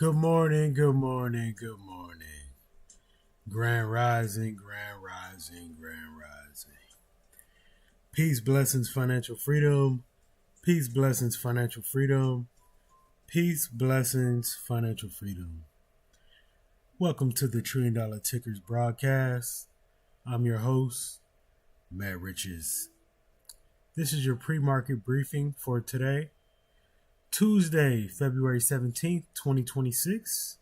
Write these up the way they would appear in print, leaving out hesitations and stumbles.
Good morning, good morning, good morning. Grand rising, grand rising, grand rising. Peace, blessings, financial freedom. Peace, blessings, financial freedom. Peace, blessings, financial freedom. Welcome to the $1 Trillion Tickers broadcast. I'm your host, Matt Riches. This is your pre-market briefing for today, Tuesday, February 17th, 2026.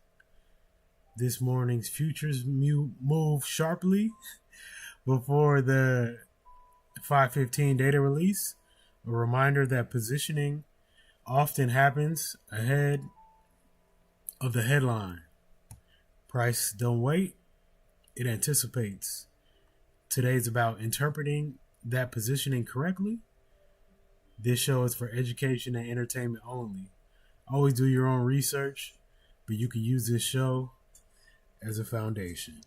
This morning's futures move sharply before the 5:15 data release. A reminder that positioning often happens ahead of the headline. Price don't wait, it anticipates. Today's about interpreting that positioning correctly. This show is for education and entertainment only. Always do your own research, but you can use this show as a foundation.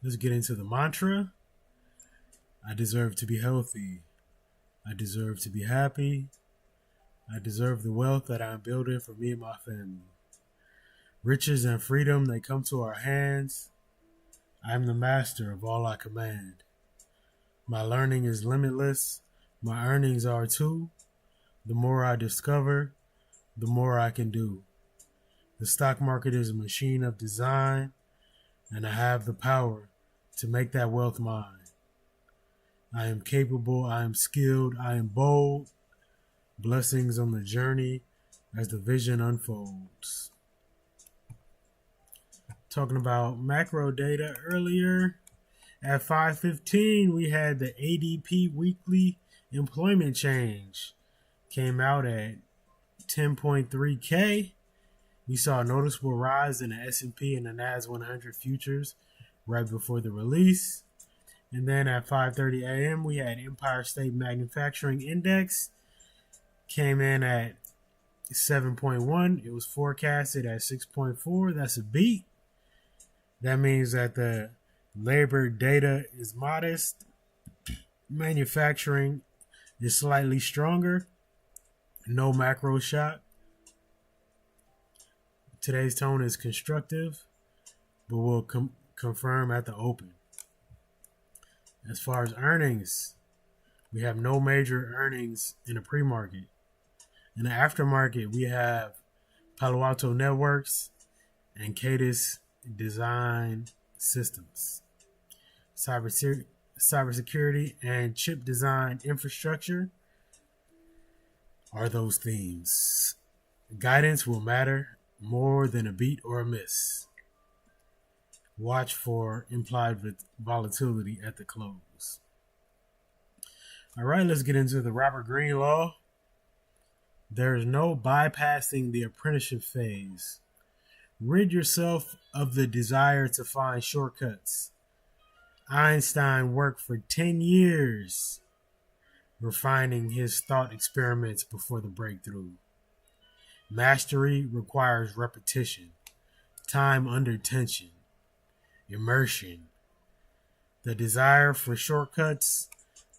Let's get into the mantra. I deserve to be healthy. I deserve to be happy. I deserve the wealth that I'm building for me and my family. Riches and freedom, they come to our hands. I am the master of all I command. My learning is limitless. My earnings are too. The more I discover, the more I can do. The stock market is a machine of design, and I have the power to make that wealth mine. I am capable, I am skilled, I am bold. Blessings on the journey as the vision unfolds. Talking about macro data earlier, at 5:15 we had the ADP weekly employment change. Came out at 10.3K. We saw a noticeable rise in the S&P and the NAS 100 futures right before the release. And then at 5:30 a.m. we had Empire State Manufacturing Index. Came in at 7.1. It was forecasted at 6.4. That's a beat. That means that the labor data is modest. Manufacturing is slightly stronger. No macro shock. Today's tone is constructive, but we'll confirm at the open. As far as earnings, we have no major earnings in the pre-market. In the aftermarket, we have Palo Alto Networks and Cadence Design Systems. Cybersecurity and chip design infrastructure are those themes. Guidance will matter more than a beat or a miss. Watch for implied volatility at the close. All right, let's get into the Robert Greene law. There is no bypassing the apprenticeship phase. Rid yourself of the desire to find shortcuts. Einstein worked for 10 years refining his thought experiments before the breakthrough. Mastery requires repetition, time under tension, immersion. The desire for shortcuts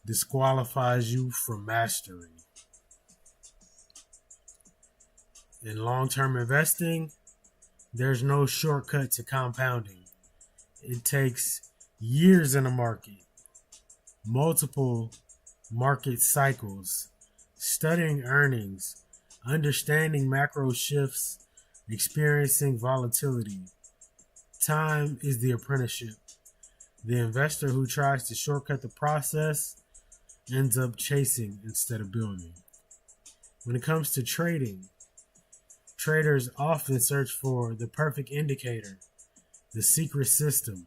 disqualifies you from mastery. In long-term investing, there's no shortcut to compounding. It takes years in a market, multiple market cycles, studying earnings, understanding macro shifts, experiencing volatility. Time is the apprenticeship. The investor who tries to shortcut the process ends up chasing instead of building. When it comes to trading, traders often search for the perfect indicator, the secret system,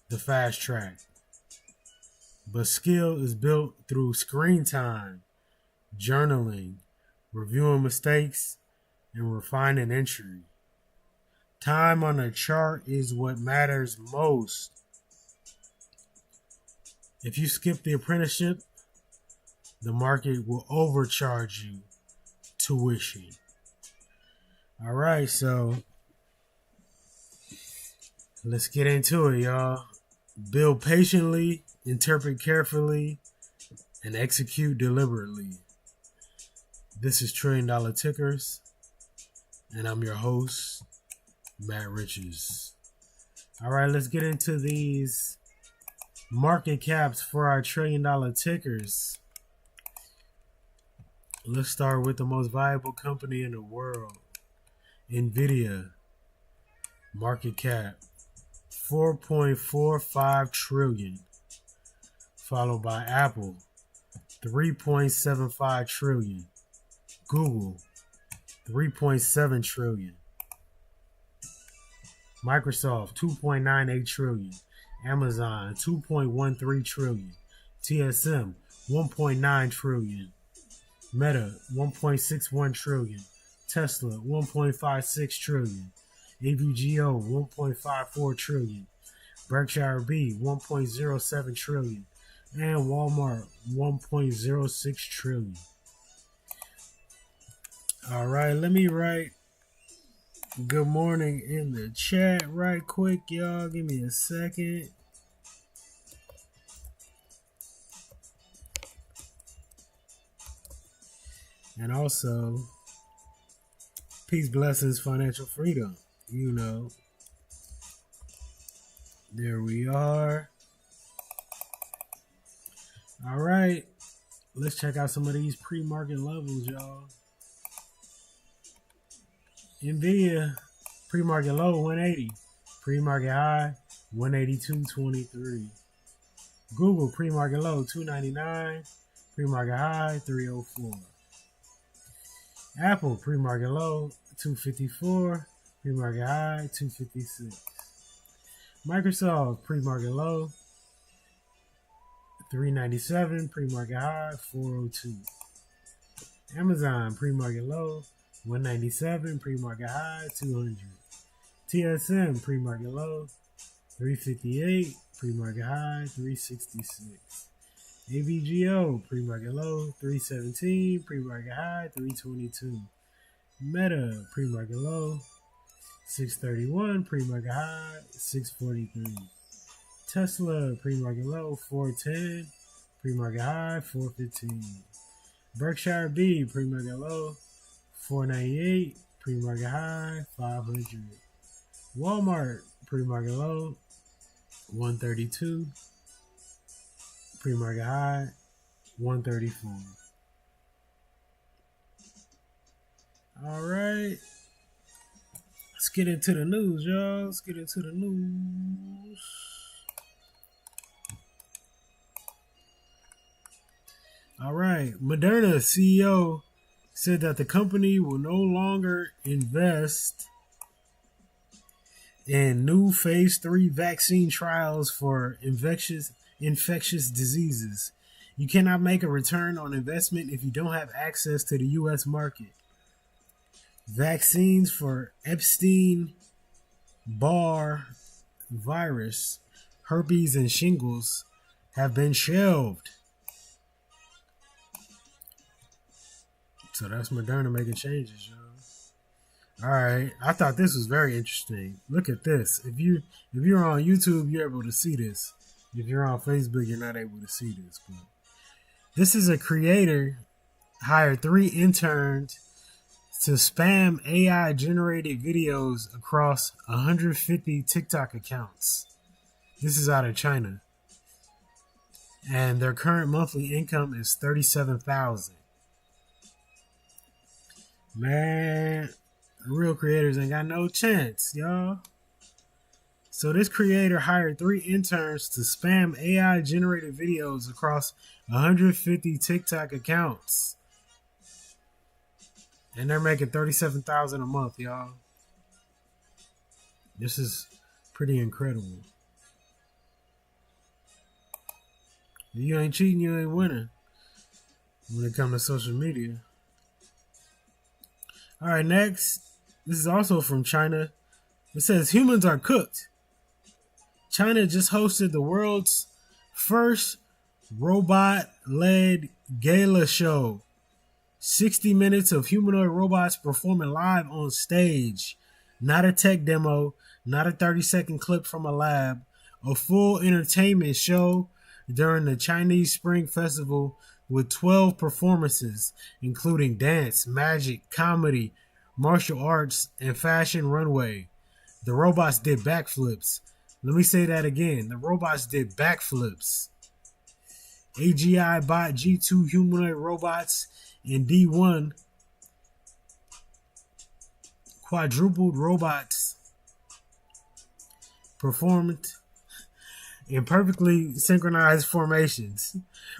the fast track. But skill is built through screen time, journaling, reviewing mistakes, and refining entry. Time on a chart is what matters most. If you skip the apprenticeship, the market will overcharge you tuition. All right, so let's get into it, y'all. Build patiently, interpret carefully, and execute deliberately. This is Trillion Dollar Tickers, and I'm your host, Matt Riches. All right, let's get into these market caps for our Trillion Dollar Tickers. Let's start with the most valuable company in the world, NVIDIA. Market cap, 4.45 trillion. Followed by Apple, 3.75 trillion. Google, 3.7 trillion. Microsoft, 2.98 trillion. Amazon, 2.13 trillion. TSM, 1.9 trillion. Meta, 1.61 trillion. Tesla, 1.56 trillion. AVGO, 1.54 trillion. Berkshire B, 1.07 trillion. And Walmart, 1.06 trillion. All right, let me write good morning in the chat right quick, y'all. Give me a second. And also, peace, blessings, financial freedom. You know, there we are. All right, let's check out some of these pre-market levels, y'all. NVIDIA, pre-market low, 180. Pre-market high, 182.23. Google, pre-market low, 299. Pre-market high, 304. Apple, pre-market low, 254. Pre-market high, 256. Microsoft, pre-market low, 397. Pre-market high, 402. Amazon, pre-market low, 197. Pre-market high, 200. TSM, pre-market low, 358. Pre-market high, 366. AVGO, pre-market low, 317. Pre-market high, 322. Meta, pre-market low, 631. Pre-market high, 643. Tesla, pre-market low, 410. Pre-market high, 415. Berkshire B, pre-market low, 498. Pre-market high, 500. Walmart, pre-market low, 132. Pre-market high, 134. All right. Let's get into the news, y'all. Let's get into the news. All right. Moderna CEO said that the company will no longer invest in new phase 3 vaccine trials for infectious diseases. You cannot make a return on investment if you don't have access to the U.S. market. Vaccines for Epstein-Barr virus, herpes, and shingles have been shelved. So that's Moderna making changes, y'all. All right, I thought this was very interesting. Look at this. If you're on YouTube, you're able to see this. If you're on Facebook, you're not able to see this. But this is a creator hired 3 interns to spam AI-generated videos across 150 TikTok accounts. This is out of China. And their current monthly income is $37,000. Man, real creators ain't got no chance, y'all. So this creator hired 3 interns to spam AI-generated videos across 150 TikTok accounts. And they're making $37,000 a month, y'all. This is pretty incredible. If you ain't cheating, you ain't winning when it comes to social media. All right, next. This is also from China. It says humans are cooked. China just hosted the world's first robot-led gala show. 60 minutes of humanoid robots performing live on stage. Not a tech demo, not a 30-second clip from a lab. A full entertainment show during the Chinese Spring Festival with 12 performances, including dance, magic, comedy, martial arts, and fashion runway. The robots did backflips. Let me say that again. The robots did backflips. AGI bot G2 humanoid robots and D1 quadrupled robots performed in perfectly synchronized formations,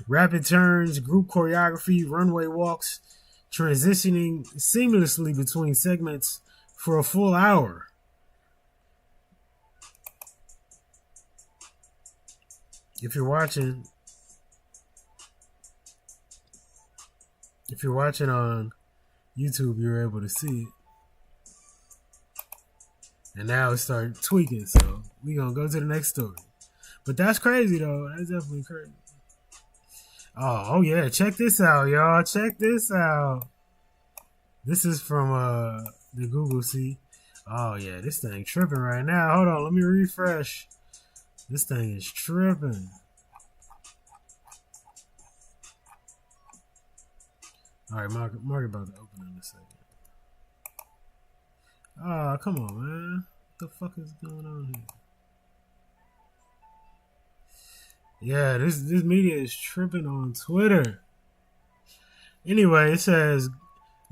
rapid turns, group choreography, runway walks, transitioning seamlessly between segments for a full hour. If you're watching on YouTube, you're able to see it. And now it started tweaking, so we're going to go to the next story. But that's crazy, though. That's definitely crazy. Oh yeah, check this out, y'all. Check this out. This is from the Google C. Oh yeah, this thing tripping right now. Hold on, let me refresh. This thing is tripping. All right, market about to open in a second. Oh, come on, man. What the fuck is going on here? Yeah, this media is tripping on Twitter. Anyway, it says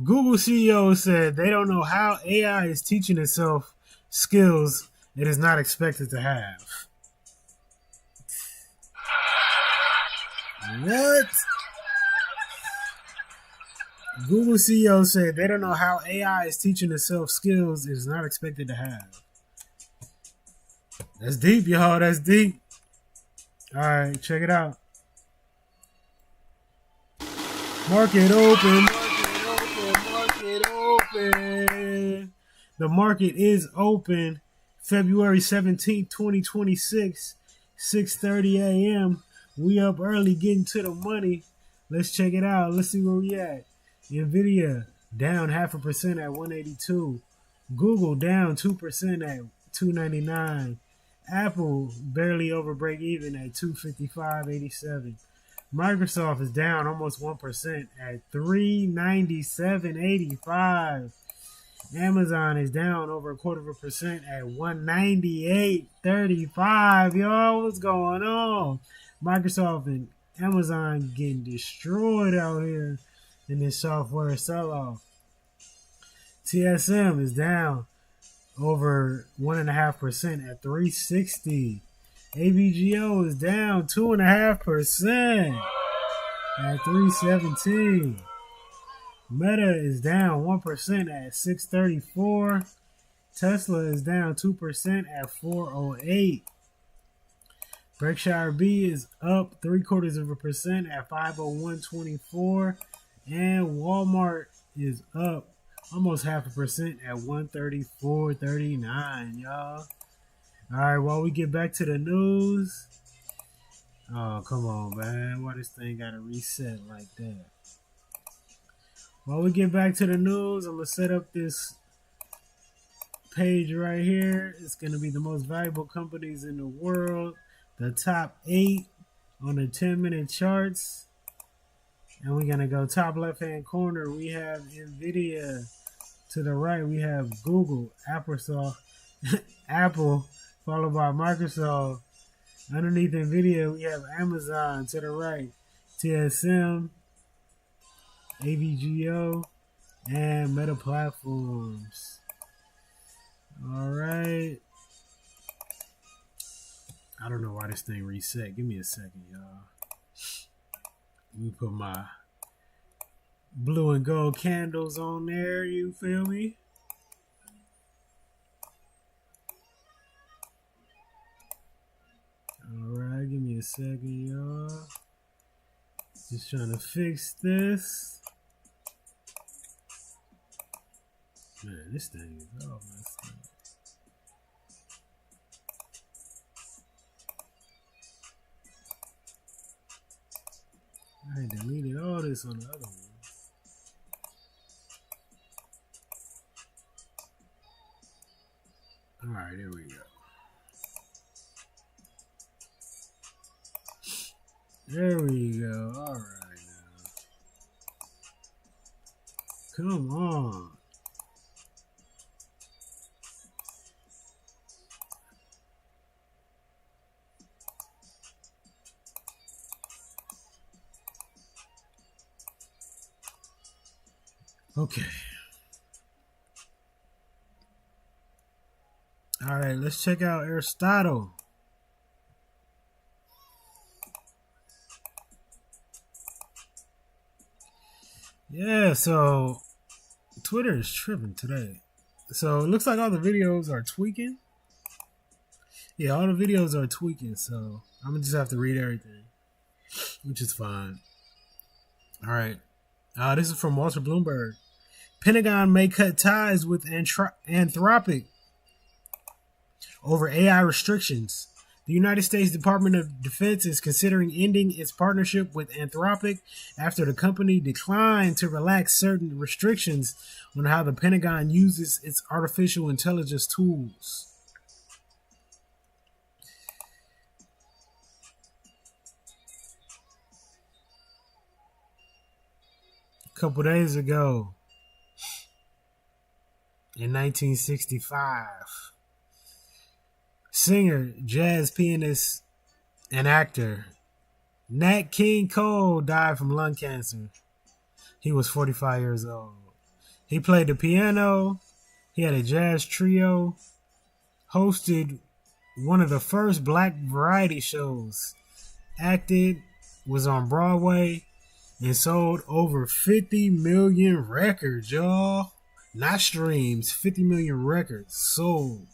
Google CEO said they don't know how AI is teaching itself skills it is not expected to have. What? Google CEO said they don't know how AI is teaching itself skills it is not expected to have. That's deep, y'all. That's deep. All right, check it out. Market open. Market open. The market is open February 17th, 2026, 6:30 a.m. We up early getting to the money. Let's check it out. Let's see where we at. Nvidia down 0.5% at 182. Google down 2% at 299. Apple barely over break even at 255.87. Microsoft is down almost 1% at 397.85. Amazon is down over 0.25% at 198.35. Y'all, what's going on? Microsoft and Amazon getting destroyed out here in this software sell-off. TSM is down over 1.5% at 360. AVGO is down 2.5% at 317. Meta is down 1% at 634. Tesla is down 2% at 408. Berkshire B is up 0.75% at 501.24. And Walmart is up almost 0.5% at 134.39, y'all. All right, while we get back to the news. Oh, come on, man. Why this thing got to reset like that? While we get back to the news, I'm going to set up this page right here. It's going to be the most valuable companies in the world. The top 8 on the 10-minute charts. And we're going to go top left-hand corner. We have NVIDIA. To the right, we have Google, Apple, followed by Microsoft. Underneath NVIDIA, we have Amazon. To the right, TSM, AVGO, and Meta Platforms. All right. I don't know why this thing reset. Give me a second, y'all. Let me put my blue and gold candles on there. You feel me? All right. Give me a second, y'all. Just trying to fix this. Man, this thing is all messed up. I deleted all this on the other one. All right, there we go. There we go. All right now. Come on. Okay. All right, let's check out Aristotle. Yeah, so Twitter is tripping today. So it looks like all the videos are tweaking. Yeah, all the videos are tweaking, so I'm gonna just have to read everything, which is fine. All right. This is from Walter Bloomberg. Pentagon may cut ties with Anthropic over AI restrictions. The United States Department of Defense is considering ending its partnership with Anthropic after the company declined to relax certain restrictions on how the Pentagon uses its artificial intelligence tools. A couple days ago, in 1965, singer, jazz pianist, and actor Nat King Cole died from lung cancer. He was 45 years old. He played the piano, he had a jazz trio, hosted one of the first black variety shows, acted, was on Broadway, and sold over 50 million records, y'all. Not streams, 50 million records sold.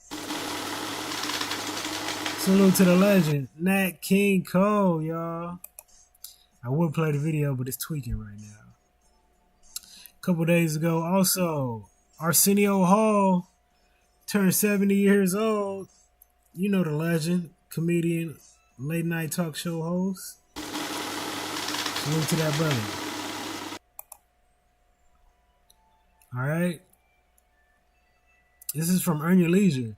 Salute to the legend, Nat King Cole, y'all. I would play the video, but it's tweaking right now. A couple days ago, also, Arsenio Hall turned 70 years old. You know the legend, comedian, late night talk show host. Salute to that brother. All right. This is from Earn Your Leisure.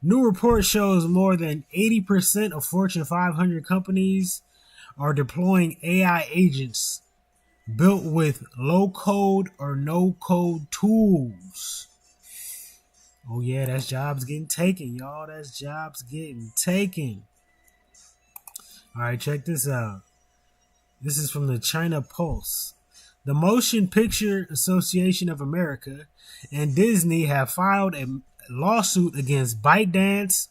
New report shows more than 80% of Fortune 500 companies are deploying AI agents built with low-code or no-code tools. Oh yeah, that's jobs getting taken, y'all. That's jobs getting taken. All right, check this out. This is from the China Pulse. The Motion Picture Association of America and Disney have filed a lawsuit against ByteDance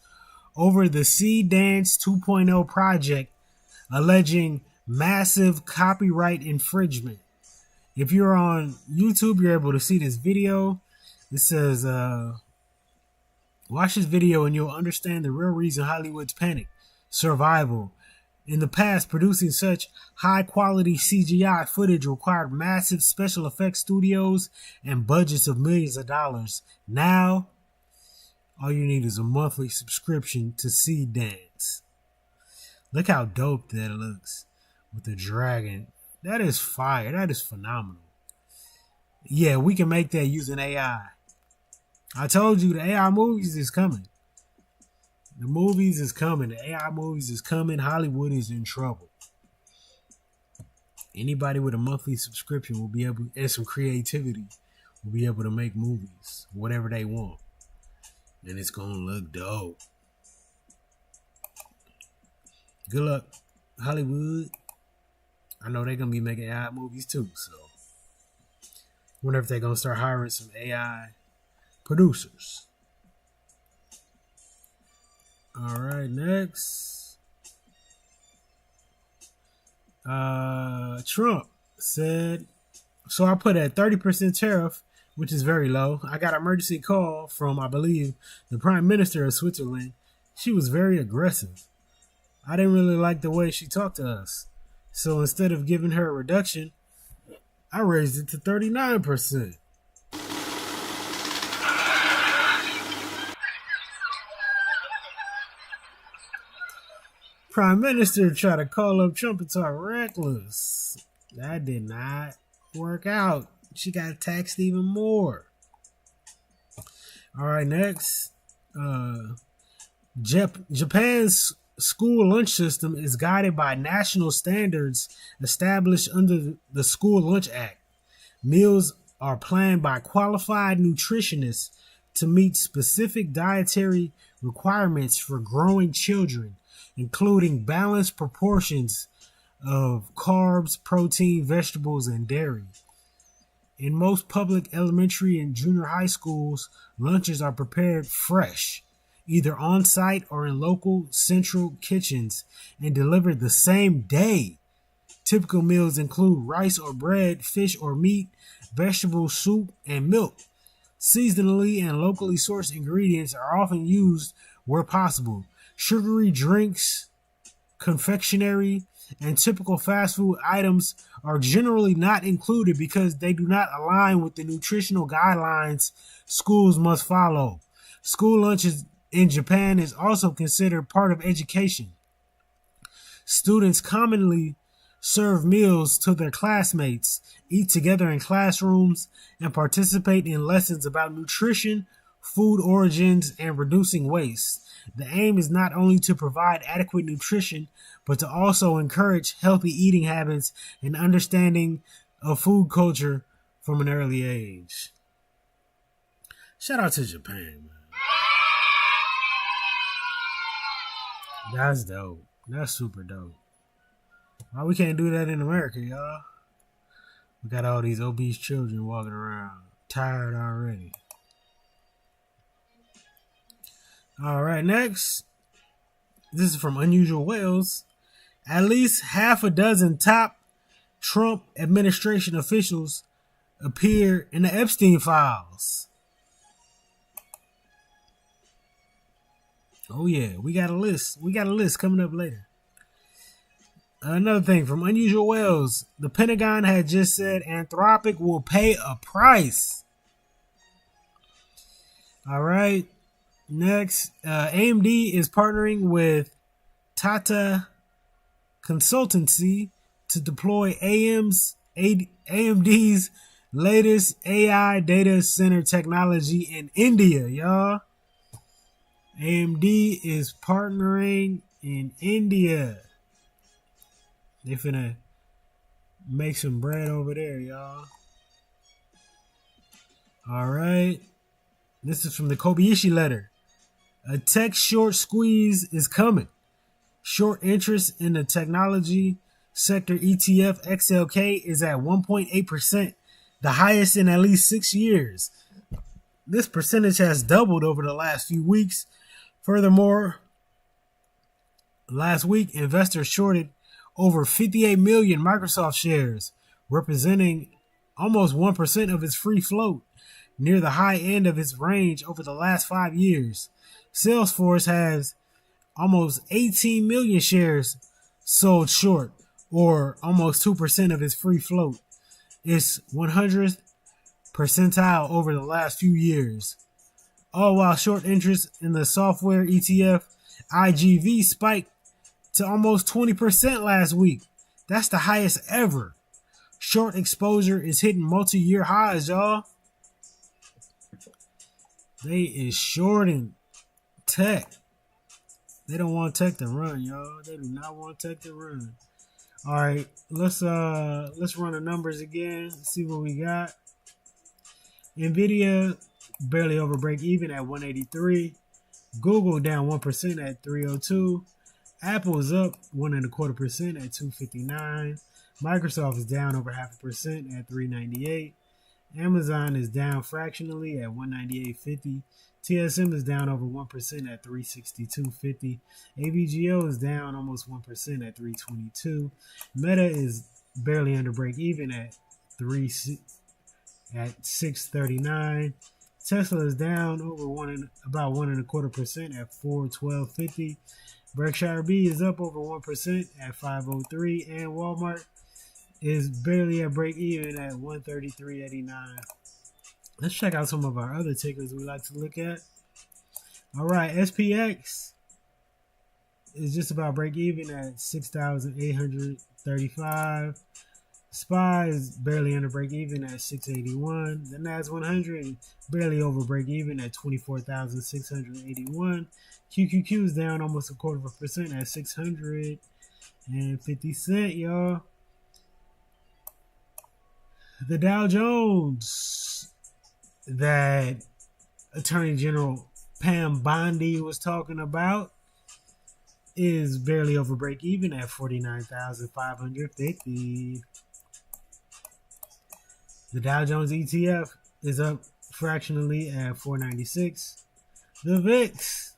over the CDNS 2.0 project, alleging massive copyright infringement. If you're on YouTube, you're able to see this video. It says, watch this video and you'll understand the real reason Hollywood's panic. Survival. In the past, producing such high-quality CGI footage required massive special effects studios and budgets of millions of dollars. Now, all you need is a monthly subscription to CDNS. Look how dope that looks with the dragon. That is fire. That is phenomenal. Yeah, we can make that using AI. I told you the AI movies is coming. The movies is coming. The AI movies is coming. Hollywood is in trouble. Anybody with a monthly subscription will be able, and some creativity, will be able to make movies, whatever they want. And it's going to look dope. Good luck, Hollywood. I know they're going to be making AI movies too, so wonder if they're going to start hiring some AI producers. All right, next. Trump said, so I put a 30% tariff, which is very low. I got an emergency call from, I believe, the Prime Minister of Switzerland. She was very aggressive. I didn't really like the way she talked to us. So instead of giving her a reduction, I raised it to 39%. Prime Minister tried to call up Trump and talk reckless. That did not work out. She got taxed even more. All right, next. Japan's school lunch system is guided by national standards established under the School Lunch Act. Meals are planned by qualified nutritionists to meet specific dietary requirements for growing children, including balanced proportions of carbs, protein, vegetables, and dairy. In most public elementary and junior high schools, lunches are prepared fresh, either on-site or in local central kitchens, and delivered the same day. Typical meals include rice or bread, fish or meat, vegetable soup, and milk. Seasonally and locally sourced ingredients are often used where possible. Sugary drinks, confectionery, and typical fast food items are generally not included because they do not align with the nutritional guidelines schools must follow. School lunches in Japan is also considered part of education. Students commonly serve meals to their classmates, eat together in classrooms, and participate in lessons about nutrition, food origins, and reducing waste. The aim is not only to provide adequate nutrition, but to also encourage healthy eating habits and understanding of food culture from an early age. Shout out to Japan, man. That's dope. That's super dope. Why we can't do that in America, y'all? We got all these obese children walking around, tired already. All right, next. This is from Unusual Whales. At least half a dozen top Trump administration officials appear in the Epstein files. Oh yeah, we got a list. We got a list coming up later. Another thing from Unusual Whales. The Pentagon had just said Anthropic will pay a price. All right. Next, AMD is partnering with Tata Consultancy to deploy AMD's latest AI data center technology in India, y'all. AMD is partnering in India. They finna make some bread over there, y'all. All right. This is from the Kobayashi letter. A tech short squeeze is coming. Short interest in the technology sector ETF XLK is at 1.8%, the highest in at least 6 years. This percentage has doubled over the last few weeks. Furthermore, last week, investors shorted over 58 million Microsoft shares, representing almost 1% of its free float, near the high end of its range over the last 5 years. Salesforce has almost 18 million shares sold short, or almost 2% of its free float. Its 100th percentile over the last few years. All while short interest in the software ETF IGV spiked to almost 20% last week. That's the highest ever. Short exposure is hitting multi-year highs, y'all. They is shorting tech. They don't want tech to run, y'all. They do not want tech to run. All right, let's run the numbers again. See what we got. Nvidia barely over break even at 183. Google down 1% at 302. Apple is up 1.25% at 259. Microsoft is down over 0.5% at 398. Amazon is down fractionally at 198.50. TSM is down over 1% at 362.50. AVGO is down almost 1% at 322. Meta is barely under break even at 639. Tesla is down over about 1.25% at 412.50. Berkshire B is up over 1% at 503, and Walmart is barely at break even at 133.89. Let's check out some of our other tickers we like to look at. All right, SPX is just about break even at 6,835. SPY is barely under break even at 681. The NAS 100 barely over break even at 24,681. QQQ is down almost 0.25% at 650 cents, y'all. The Dow Jones that Attorney General PANW was talking about is barely over break even at 49,550. The Dow Jones ETF is up fractionally at 496. The VIX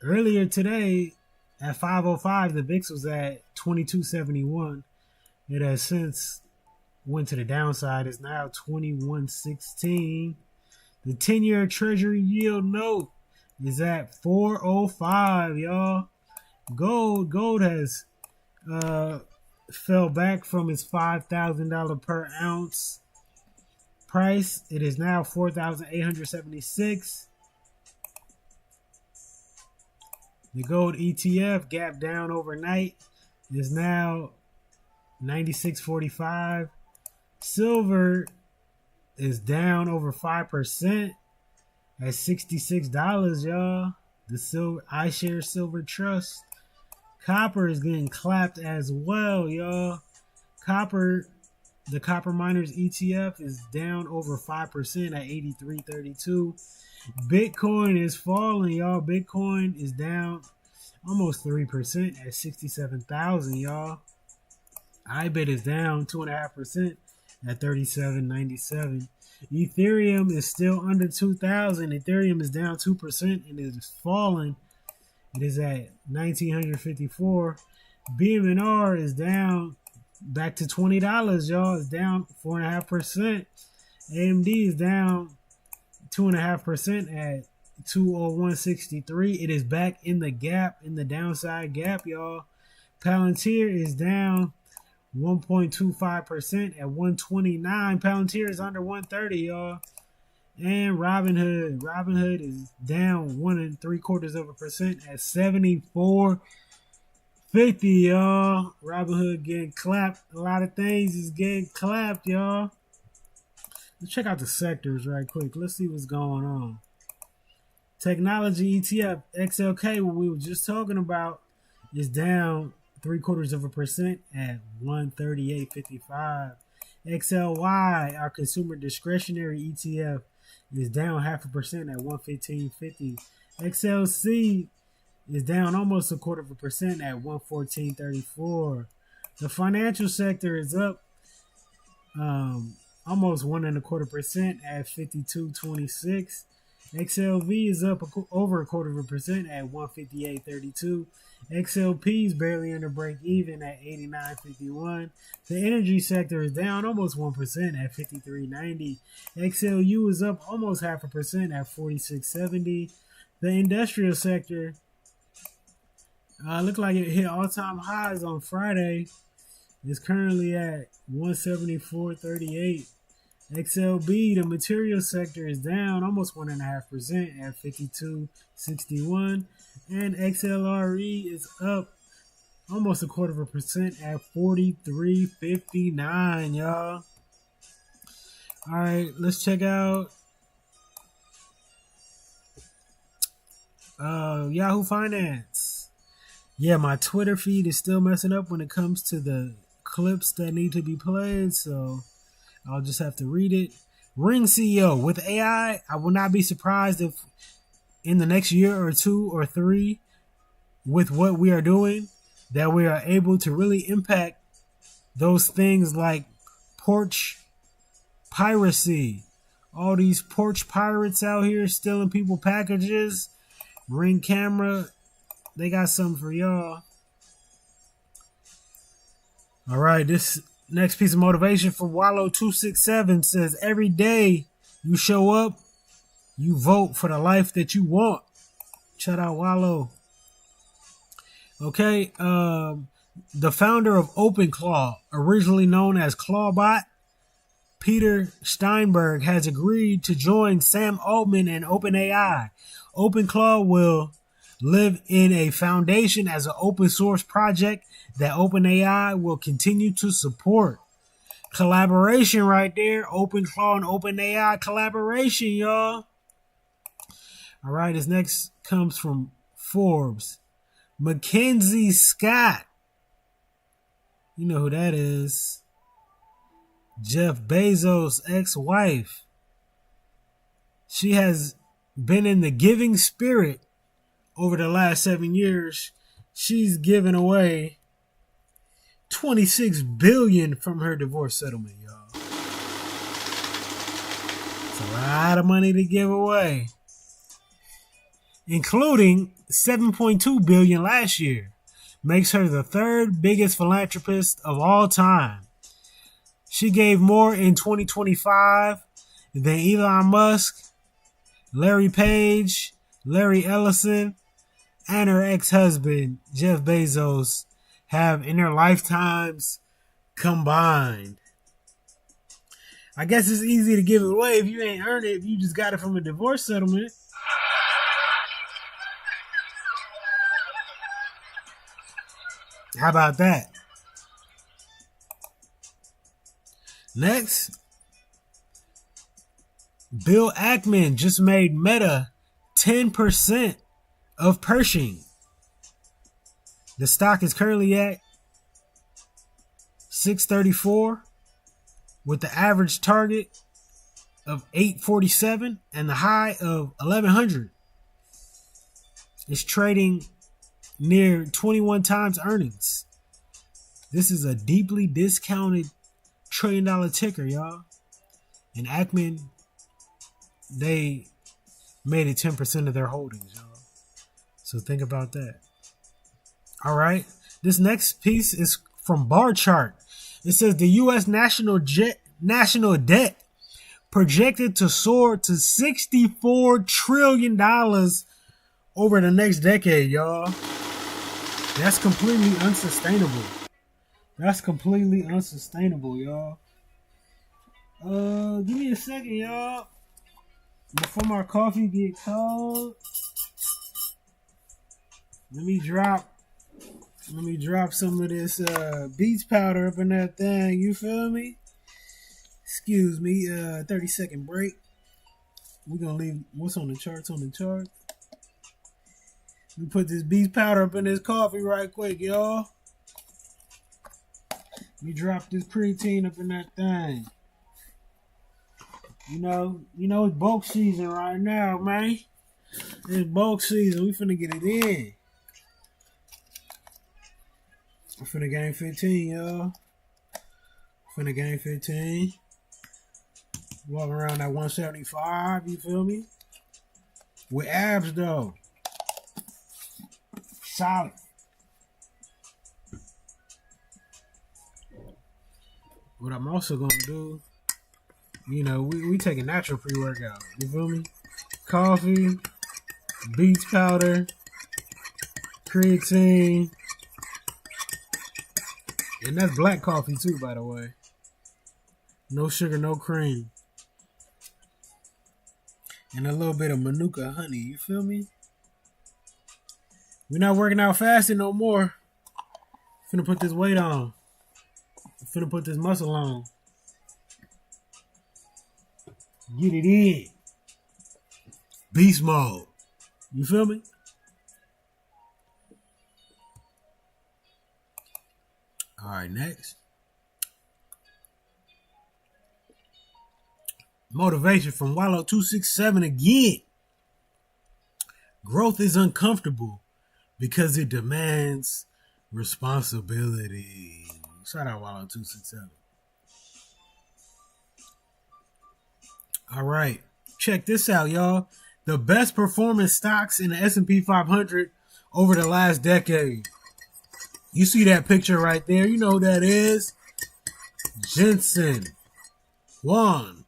earlier today at 505, the VIX was at 2271. It has since went to the downside. It's now 2116. The 10-year Treasury yield note is at 405, y'all. Gold has fell back from its $5,000 per ounce price. It is now 4,876. The gold ETF gap down overnight is now 96.45. Silver is down over 5% at $66, y'all. The iShares Silver Trust. Copper is getting clapped as well, y'all. The Copper Miners ETF is down over 5% at 83.32. Bitcoin is falling, y'all. Bitcoin is down almost 3% at 67,000, y'all. IBIT is down 2.5% at 37.97. Ethereum is still under 2,000. Ethereum is down 2% and it is falling. It is at 1,954. BMNR is down back to $20, y'all. It's down 4.5%. AMD is down 2.5% at 201.63. It is back in the gap, in the downside gap, y'all. Palantir is down 1.25% at 129. Palantir is under 130, y'all. And Robinhood is down 1.75% at 74.50, y'all. Robinhood getting clapped. A lot of things is getting clapped, y'all. Let's check out the sectors right quick. Let's see what's going on. Technology ETF XLK, what we were just talking about, is down 0.75% at 138.55. XLY, our consumer discretionary ETF, is down 0.5% at 115.50. XLC is down almost 0.25% at 114.34. The financial sector is up almost 1.25% at 52.26. XLV is up over 0.25% at 158.32. XLP is barely under break even at 89.51. The energy sector is down almost 1% at 53.90. XLU is up almost 0.5% at 46.70. The industrial sector looked like it hit all-time highs on Friday. It's currently at 174.38. XLB, the material sector, is down almost 1.5% at 52.61. And XLRE is up almost 0.25% at 43.59, y'all. All right, let's check out Yahoo Finance. Yeah, my Twitter feed is still messing up when it comes to the clips that need to be played, so I'll just have to read it. Ring CEO, with AI, I will not be surprised if in the next year or 2 or 3, with what we are doing, that we are able to really impact those things like porch piracy. All these porch pirates out here stealing people packages. Ring camera, they got something for y'all. All right, this next piece of motivation from Wallow267 says, every day you show up, you vote for the life that you want. Shout out Wallow. Okay, the founder of OpenClaw, originally known as Clawbot, Peter Steinberg, has agreed to join Sam Altman and OpenAI. OpenClaw will live in a foundation as an open source project that OpenAI will continue to support. Collaboration right there. OpenClaw and OpenAI collaboration, y'all. All right, this next comes from Forbes. Mackenzie Scott. You know who that is. Jeff Bezos' ex-wife. She has been in the giving spirit over the last 7 years. She's given away $26 billion from her divorce settlement, y'all. It's a lot of money to give away, including $7.2 billion last year. Makes her the third biggest philanthropist of all time. She gave more in 2025 than Elon Musk, Larry Page, Larry Ellison, and her ex-husband, Jeff Bezos, have in their lifetimes combined. I guess it's easy to give it away if you ain't earned it, if you just got it from a divorce settlement. How about that? Next, Bill Ackman just made Meta 10% of Pershing. The stock is currently at $634 with the average target of $847 and the high of $1,100. It's trading near 21 times earnings. This is a deeply discounted $1 trillion ticker, y'all. And Ackman, they made it 10% of their holdings, y'all. So think about that. All right. This next piece is from Bar Chart. It says the U.S. national debt projected to soar to $64 trillion over the next decade, y'all. That's completely unsustainable. That's completely unsustainable, y'all. Give me a second, y'all. Before my coffee get cold, let me drop some of this beets powder up in that thing. You feel me? Excuse me. 30-second break. We're gonna leave what's on the charts on the chart. Let me put this beets powder up in this coffee right quick, y'all. Let me drop this creatine up in that thing. You know it's bulk season right now, man. It's bulk season. We finna get it in. I'm finna gain 15, y'all. Finna gain 15. Walking around that 175, you feel me? With abs, though. Solid. What I'm also gonna do, we take a natural pre-workout. You feel me? Coffee, beets powder, creatine, and that's black coffee too, by the way. No sugar, no cream, and a little bit of Manuka honey. You feel me? We're not working out fasting no more. Finna put this weight on. Finna put this muscle on. Get it in. Beast mode. You feel me? All right, next. Motivation from Wallow 267 again. Growth is uncomfortable because it demands responsibility. Shout out Wallow 267. All right. Check this out, y'all. The best performing stocks in the S&P 500 over the last decade. You see that picture right there? You know who that is? Jensen Huang,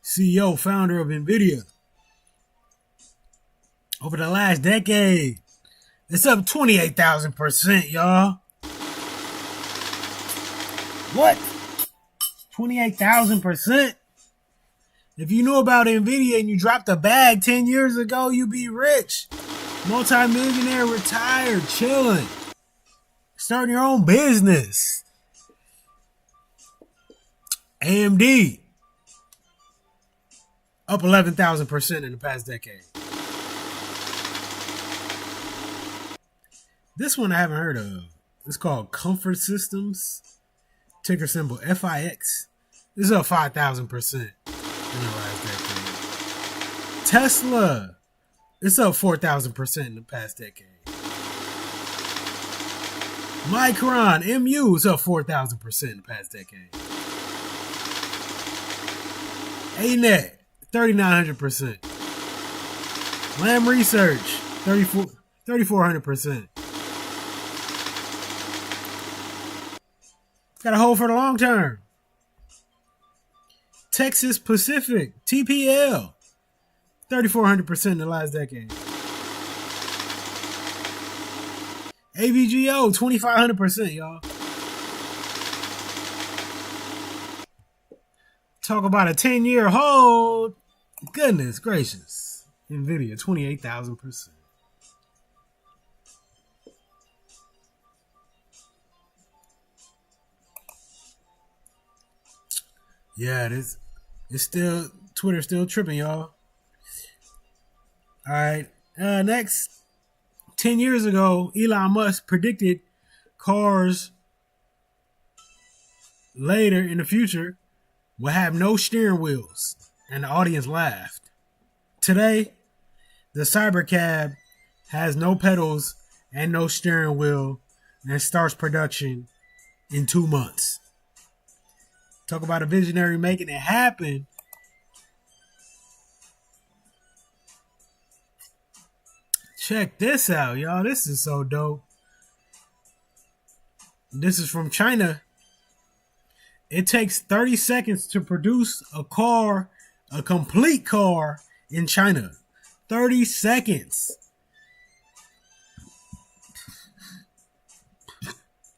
CEO, founder of NVIDIA. Over the last decade, it's up 28,000%, y'all. What? 28,000%? If you knew about NVIDIA and you dropped a bag 10 years ago, you'd be rich. Multi-millionaire, retired, chilling. Starting your own business. AMD. Up 11,000% in the past decade. This one I haven't heard of. It's called Comfort Systems. Ticker symbol FIX. This is up 5,000% in the last decade. Tesla, it's up 4,000% in the past decade. Micron, MU, is up 4,000% in the past decade. ANET, 3,900%. Lam Research, 3,400%. Got a hold for the long term. Texas Pacific, TPL, 3,400% in the last decade. AVGO, 2,500%, y'all. Talk about a 10-year hold. Goodness gracious. NVIDIA, 28,000%. Yeah, it's still, Twitter's still tripping, y'all. All right. Next, 10 years ago, Elon Musk predicted cars later in the future will have no steering wheels, and the audience laughed. Today, the Cybercab has no pedals and no steering wheel and starts production in 2 months. Talk about a visionary making it happen. Check this out, y'all. This is so dope. This is from China. It takes 30 seconds to produce a car, a complete car in China. 30 seconds.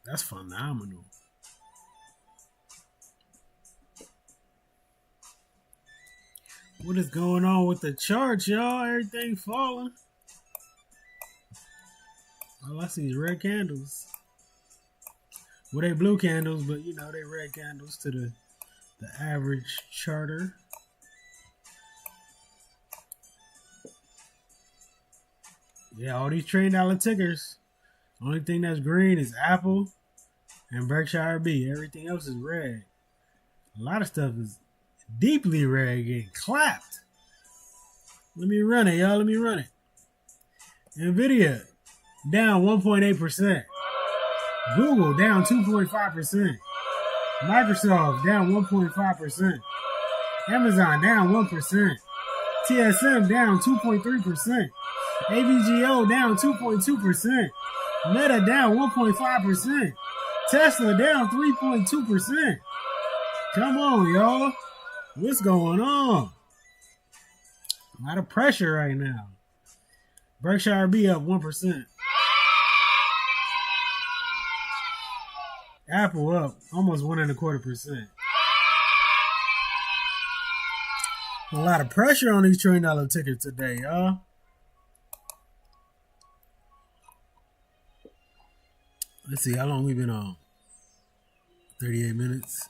That's phenomenal. What is going on with the charts, y'all? Everything falling. All I see is red candles. Well, they blue candles, but you know, they red candles to the average charter. Yeah, all these $1 tickers. Only thing that's green is Apple and Berkshire B. Everything else is red. A lot of stuff is deeply red, getting clapped. Let me run it, y'all. Let me run it. NVIDIA down 1.8%. Google down 2.5%. Microsoft down 1.5%. Amazon down 1%. TSM down 2.3%. AVGO down 2.2%. Meta down 1.5%. Tesla down 3.2%. Come on, y'all. What's going on? A lot of pressure right now. Berkshire B up 1%. Apple up almost 1.25%. A lot of pressure on these $1 tickets today, y'all. Let's see how long we've been on. 38 minutes.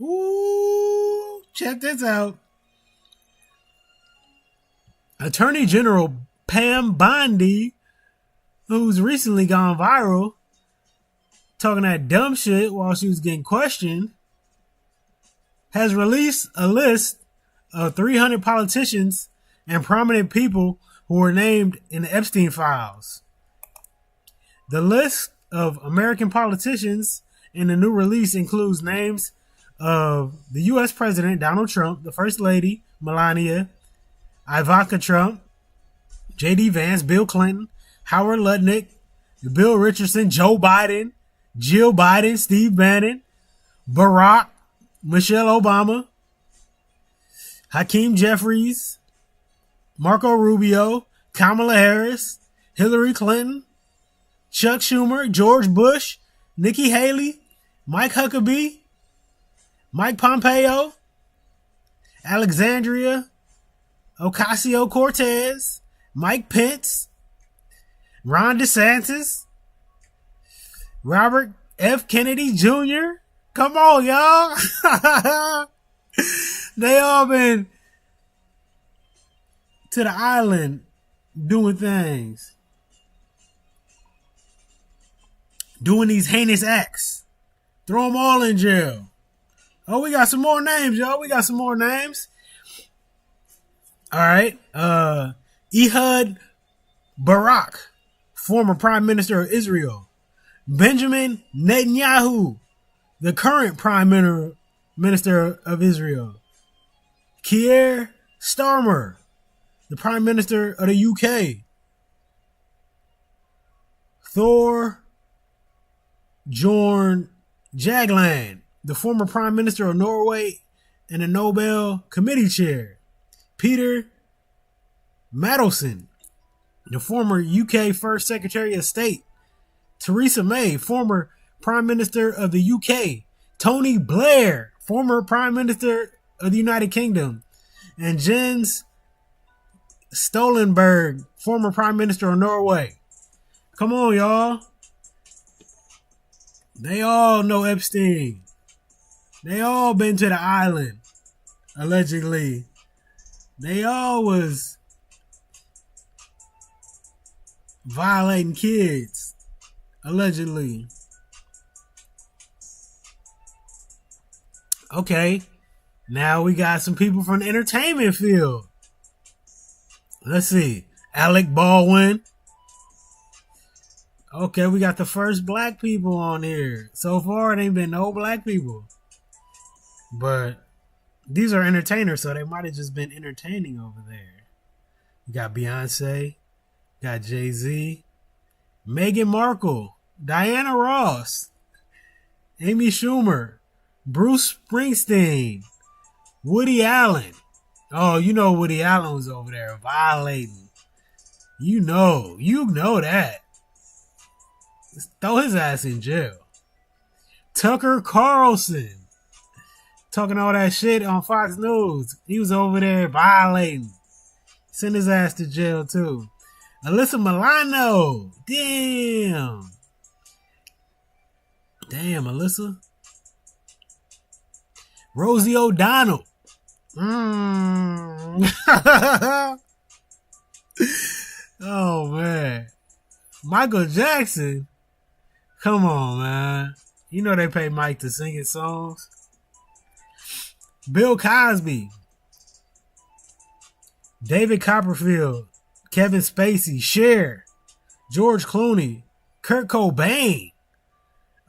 Ooh, check this out. Attorney General PANW, who's recently gone viral, talking that dumb shit while she was getting questioned, has released a list of 300 politicians and prominent people who were named in the Epstein files. The list of American politicians in the new release includes names of the U.S. President Donald Trump, the First Lady Melania, Ivanka Trump, J.D. Vance, Bill Clinton, Howard Lutnick, Bill Richardson, Joe Biden, Jill Biden, Steve Bannon, Barack, Michelle Obama, Hakeem Jeffries, Marco Rubio, Kamala Harris, Hillary Clinton, Chuck Schumer, George Bush, Nikki Haley, Mike Huckabee, Mike Pompeo, Alexandria Ocasio-Cortez, Mike Pence, Ron DeSantis, Robert F. Kennedy Jr. Come on, y'all. They all been to the island doing things. Doing these heinous acts. Throw them all in jail. Oh, we got some more names, y'all. We got some more names. All right. Ehud Barak, former Prime Minister of Israel. Benjamin Netanyahu, the current Prime Minister of Israel. Keir Starmer, the Prime Minister of the UK. Thor Jorn Jagland, the former Prime Minister of Norway and the Nobel Committee Chair. Peter Mandelson, the former UK First Secretary of State. Theresa May, former Prime Minister of the UK. Tony Blair, former Prime Minister of the United Kingdom. And Jens Stoltenberg, former Prime Minister of Norway. Come on, y'all. They all know Epstein. They all been to the island, allegedly. They all was violating kids, allegedly. Okay, now we got some people from the entertainment field. Let's see. Alec Baldwin. Okay, we got the first black people on here. So far, it ain't been no black people. But these are entertainers, so they might have just been entertaining over there. We got Beyonce, got Jay-Z, Meghan Markle, Diana Ross, Amy Schumer, Bruce Springsteen, Woody Allen. Oh, you know Woody Allen was over there violating. You know that. Throw his ass in jail. Tucker Carlson, talking all that shit on Fox News. He was over there violating. Send his ass to jail too. Alyssa Milano. Damn, Alyssa. Rosie O'Donnell. Oh, man. Michael Jackson. Come on, man. You know they pay Mike to sing his songs. Bill Cosby. David Copperfield. Kevin Spacey. Cher. George Clooney. Kurt Cobain.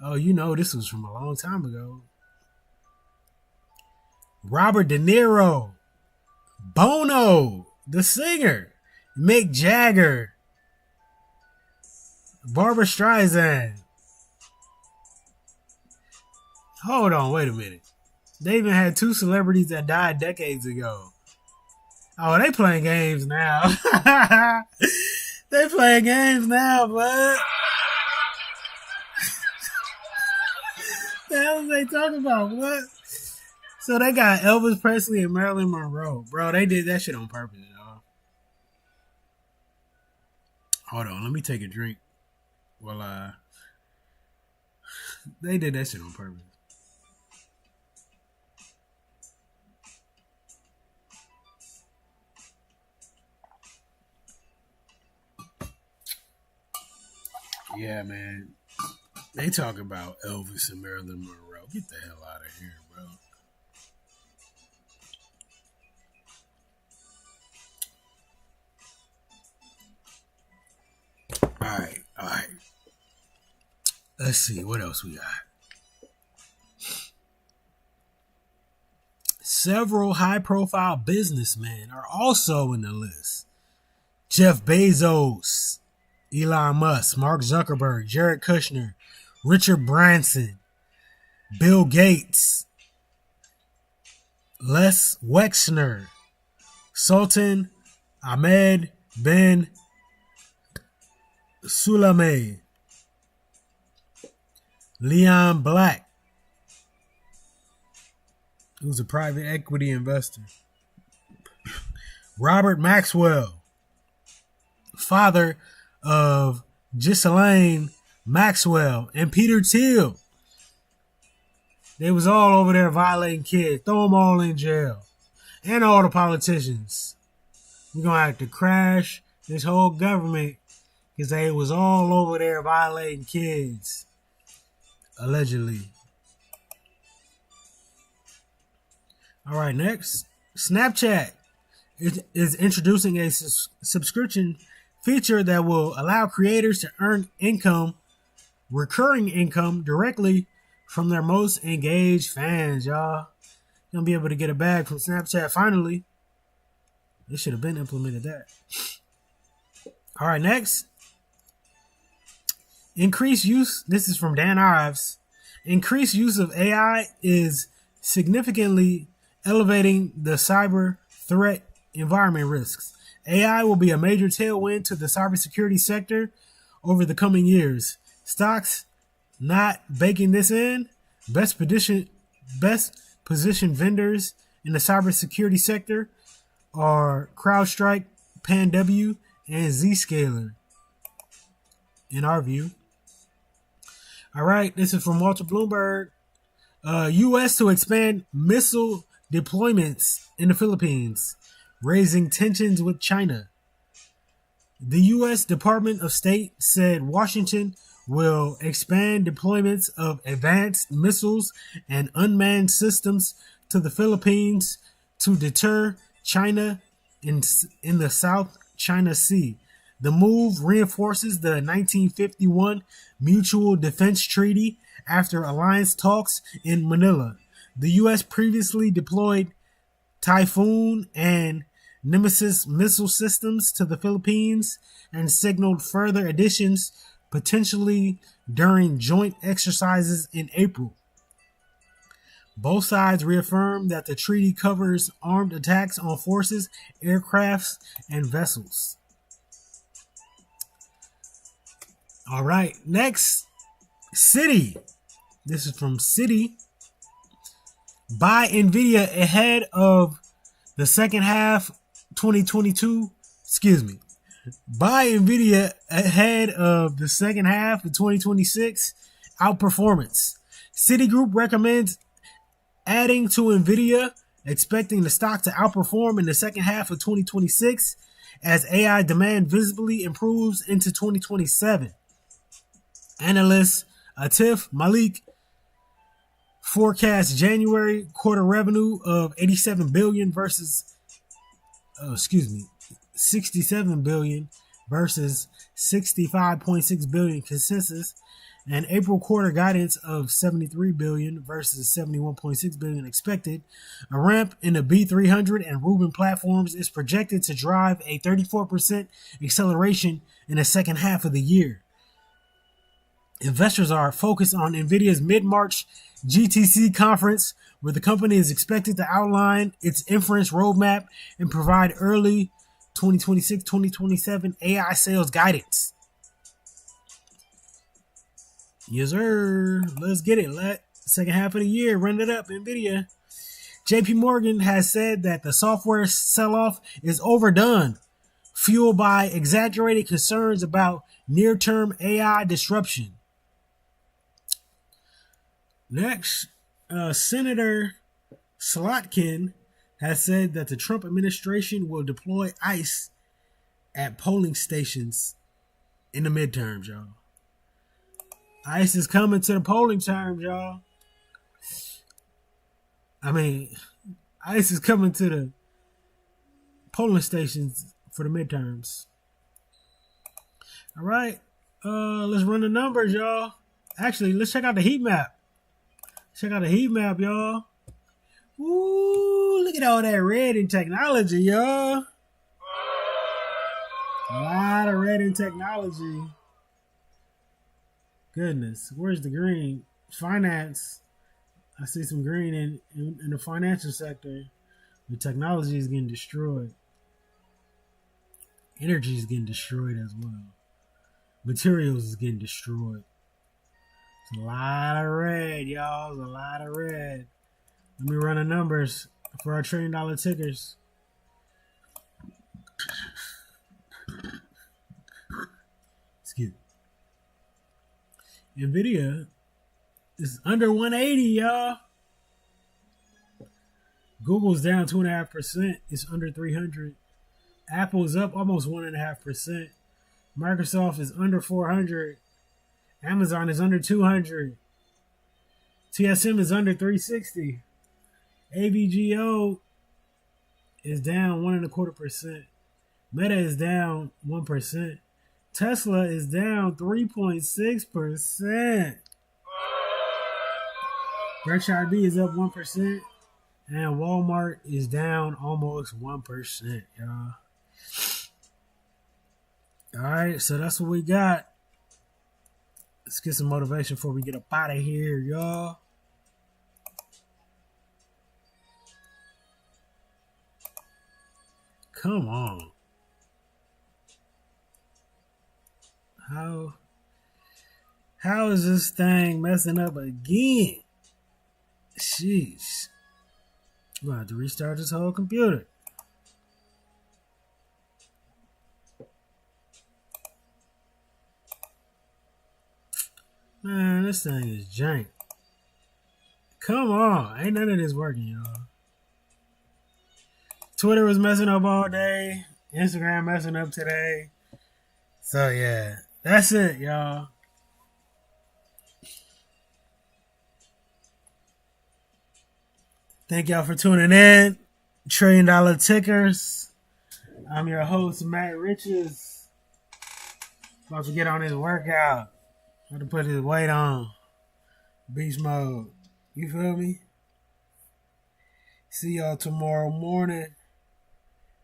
Oh, you know this was from a long time ago. Robert De Niro. Bono, the singer. Mick Jagger. Barbara Streisand. Hold on, wait a minute. They even had two celebrities that died decades ago. Oh, they playing games now. They playing games now, bud. The hell is they talking about? What? So they got Elvis Presley and Marilyn Monroe. Bro, they did that shit on purpose, y'all. Hold on, let me take a drink. Well, they did that shit on purpose. Yeah, man. They talk about Elvis and Marilyn Monroe. Get the hell out of here, bro. All right. Let's see what else we got. Several high-profile businessmen are also in the list. Jeff Bezos, Elon Musk, Mark Zuckerberg, Jared Kushner, Richard Branson, Bill Gates, Les Wexner, Sultan Ahmed bin Sulayman, Leon Black, who's a private equity investor, Robert Maxwell, father of Ghislaine Maxwell, and Peter Thiel. They was all over there violating kids. Throw them all in jail. And all the politicians. We're going to have to crash this whole government because they was all over there violating kids. Allegedly. All right, next, Snapchat is introducing a subscription feature that will allow creators to earn recurring income directly from their most engaged fans, y'all. You're gonna be able to get a bag from Snapchat finally. They should have been implemented that. All right, next. Increased use, this is from Dan Ives. Increased use of AI is significantly elevating the cyber threat environment risks. AI will be a major tailwind to the cybersecurity sector over the coming years. Stocks not baking this in, best position vendors in the cybersecurity sector are CrowdStrike, PANW, and Zscaler, in our view. All right, this is from Walter Bloomberg. U.S. to expand missile deployments in the Philippines, raising tensions with China. The U.S. Department of State said Washington will expand deployments of advanced missiles and unmanned systems to the Philippines to deter China in the South China Sea. The move reinforces the 1951 Mutual Defense Treaty after alliance talks in Manila. The U.S. previously deployed Typhoon and Nemesis missile systems to the Philippines and signaled further additions potentially during joint exercises in April. Both sides reaffirmed that the treaty covers armed attacks on forces, aircrafts, and vessels. All right, next, Citi. This is from Citi. Buy NVIDIA ahead of the second half 2022. Buy NVIDIA ahead of the second half of 2026 outperformance. Citigroup recommends adding to NVIDIA, expecting the stock to outperform in the second half of 2026 as AI demand visibly improves into 2027. Analyst Atif Malik forecasts January quarter revenue of 87 billion versus 67 billion versus 65.6 billion consensus, and April quarter guidance of 73 billion versus 71.6 billion expected. A ramp in the B300 and Rubin platforms is projected to drive a 34% acceleration in the second half of the year. Investors are focused on NVIDIA's mid-March GTC conference, where the company is expected to outline its inference roadmap and provide early 2026-2027 AI sales guidance. Yes, sir. Let's get it. Second half of the year, run it up, NVIDIA. JP Morgan has said that the software sell-off is overdone, fueled by exaggerated concerns about near-term AI disruption. Next, Senator Slotkin has said that the Trump administration will deploy ICE at polling stations in the midterms, y'all. ICE is coming to the polling terms, y'all. ICE is coming to the polling stations for the midterms. All right, let's run the numbers, y'all. Actually, let's check out the heat map. Check out the heat map, y'all. Ooh, look at all that red in technology, y'all. A lot of red in technology. Goodness, where's the green? Finance. I see some green in the financial sector. The technology is getting destroyed. Energy is getting destroyed as well. Materials is getting destroyed. It's a lot of red, y'all. It's a lot of red. Let me run the numbers for our $1 trillion tickers. Excuse me. NVIDIA is under 180, y'all. Google's down 2.5%. It's under 300. Apple is up almost 1.5%. Microsoft is under 400. Amazon is under 200. TSM is under 360. AVGO is down 1.25%. Meta is down 1%. Tesla is down 3.6%. Berkshire B is up 1%. And Walmart is down almost 1%, y'all. All right, so that's what we got. Let's get some motivation before we get up out of here, y'all. Come on. How is this thing messing up again? Jeez. I'm going to have to restart this whole computer. Man, this thing is jank. Come on. Ain't none of this working, y'all. Twitter was messing up all day. Instagram messing up today. So, yeah. That's it, y'all. Thank y'all for tuning in. $1 trillion tickers. I'm your host, Matt Riches. About to get on this workout. About to put this weight on. Beast mode. You feel me? See y'all tomorrow morning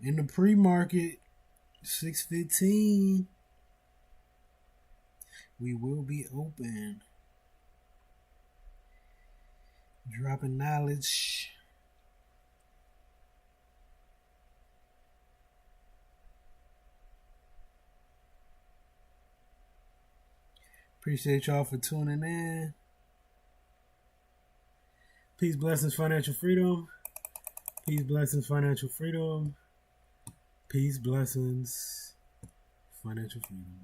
in the pre-market, 6:15. We will be open. Dropping knowledge. Appreciate y'all for tuning in. Peace, blessings, financial freedom. Peace, blessings, financial freedom. Peace, blessings, financial freedom.